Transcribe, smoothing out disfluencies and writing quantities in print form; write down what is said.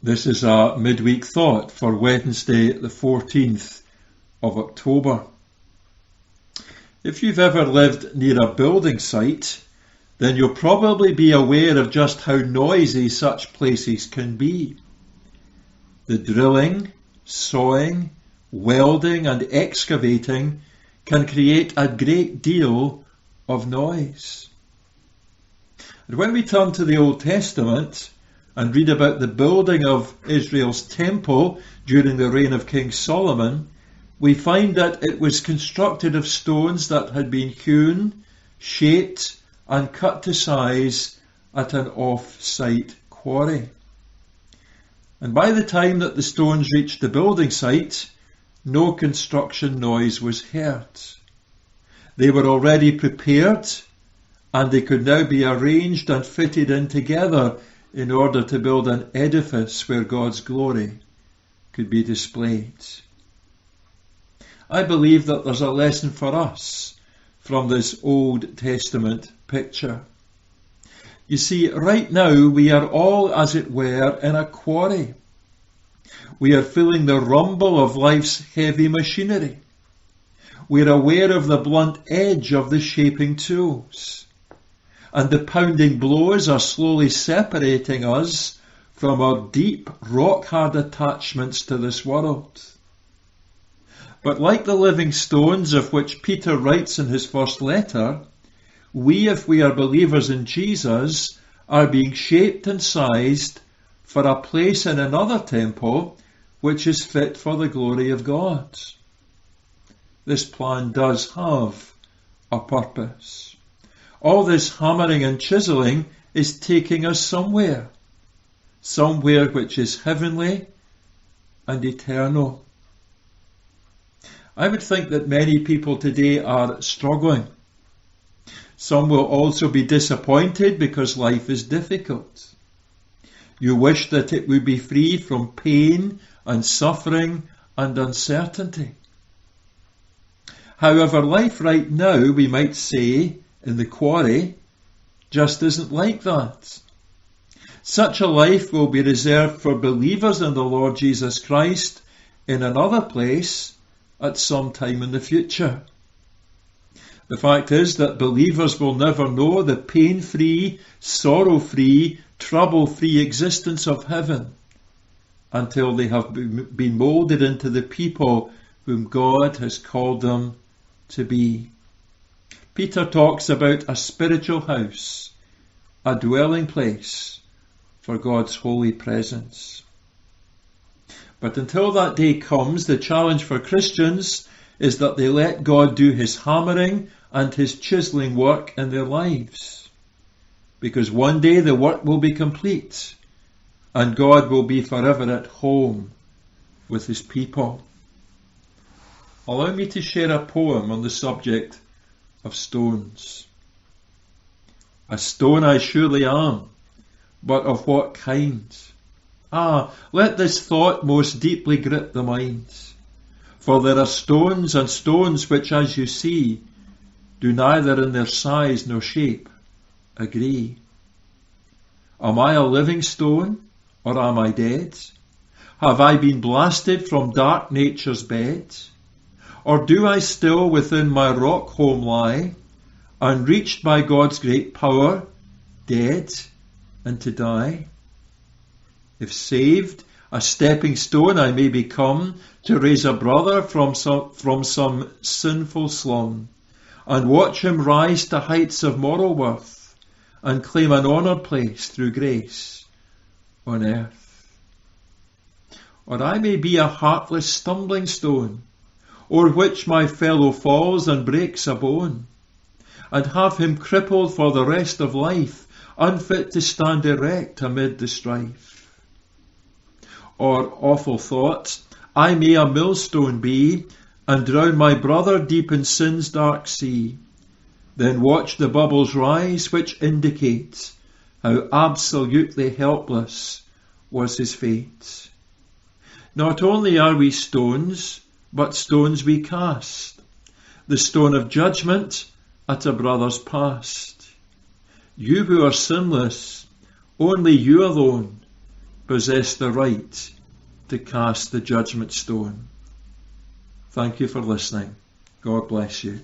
This is a midweek thought for Wednesday the 14th of October. If you've ever lived near a building site, then you'll probably be aware of just how noisy such places can be. The drilling, sawing, welding and excavating can create a great deal of noise. And when we turn to the Old Testament and read about the building of Israel's temple during the reign of King Solomon, we find that it was constructed of stones that had been hewn, shaped and cut to size at an off-site quarry. And by the time that the stones reached the building site, no construction noise was heard. They were already prepared and they could now be arranged and fitted in together in order to build an edifice where God's glory could be displayed. I believe that there's a lesson for us from this Old Testament picture. You see, right now we are all, as it were, in a quarry. We are feeling the rumble of life's heavy machinery. We're aware of the blunt edge of the shaping tools. And the pounding blows are slowly separating us from our deep, rock-hard attachments to this world. But like the living stones of which Peter writes in his first letter, we, if we are believers in Jesus, are being shaped and sized for a place in another temple which is fit for the glory of God. This plan does have a purpose. All this hammering and chiseling is taking us somewhere which is heavenly and eternal. I would think that many people today are struggling. Some will also be disappointed because life is difficult. You wish that it would be free from pain and suffering and uncertainty. However, life right now, we might say, in the quarry, just isn't like that. Such a life will be reserved for believers in the Lord Jesus Christ in another place at some time in the future. The fact is that believers will never know the pain-free, sorrow-free, trouble-free existence of heaven until they have been moulded into the people whom God has called them to be. Peter talks about a spiritual house, a dwelling place for God's holy presence. But until that day comes, the challenge for Christians is that they let God do his hammering and his chiseling work in their lives. Because one day the work will be complete and God will be forever at home with his people. Allow me to share a poem on the subject of stones. A stone I surely am, but of what kind? Let this thought most deeply grip the mind. For there are stones and stones which, as you see, do neither in their size nor shape agree. Am I a living stone, or am I dead? Have I been blasted from dark nature's bed? Or do I still within my rock home lie, unreached by God's great power, dead and to die? If saved, a stepping stone I may become to raise a brother from some sinful slum, and watch him rise to heights of moral worth, and claim an honoured place through grace on earth. Or I may be a heartless stumbling stone, o'er which my fellow falls and breaks a bone, and have him crippled for the rest of life, unfit to stand erect amid the strife. Or, awful thought, I may a millstone be, and drown my brother deep in sin's dark sea, then watch the bubbles rise which indicate how absolutely helpless was his fate. Not only are we stones, but stones we cast, the stone of judgment at a brother's past. You who are sinless, only you alone, possess the right to cast the judgment stone. Thank you for listening. God bless you.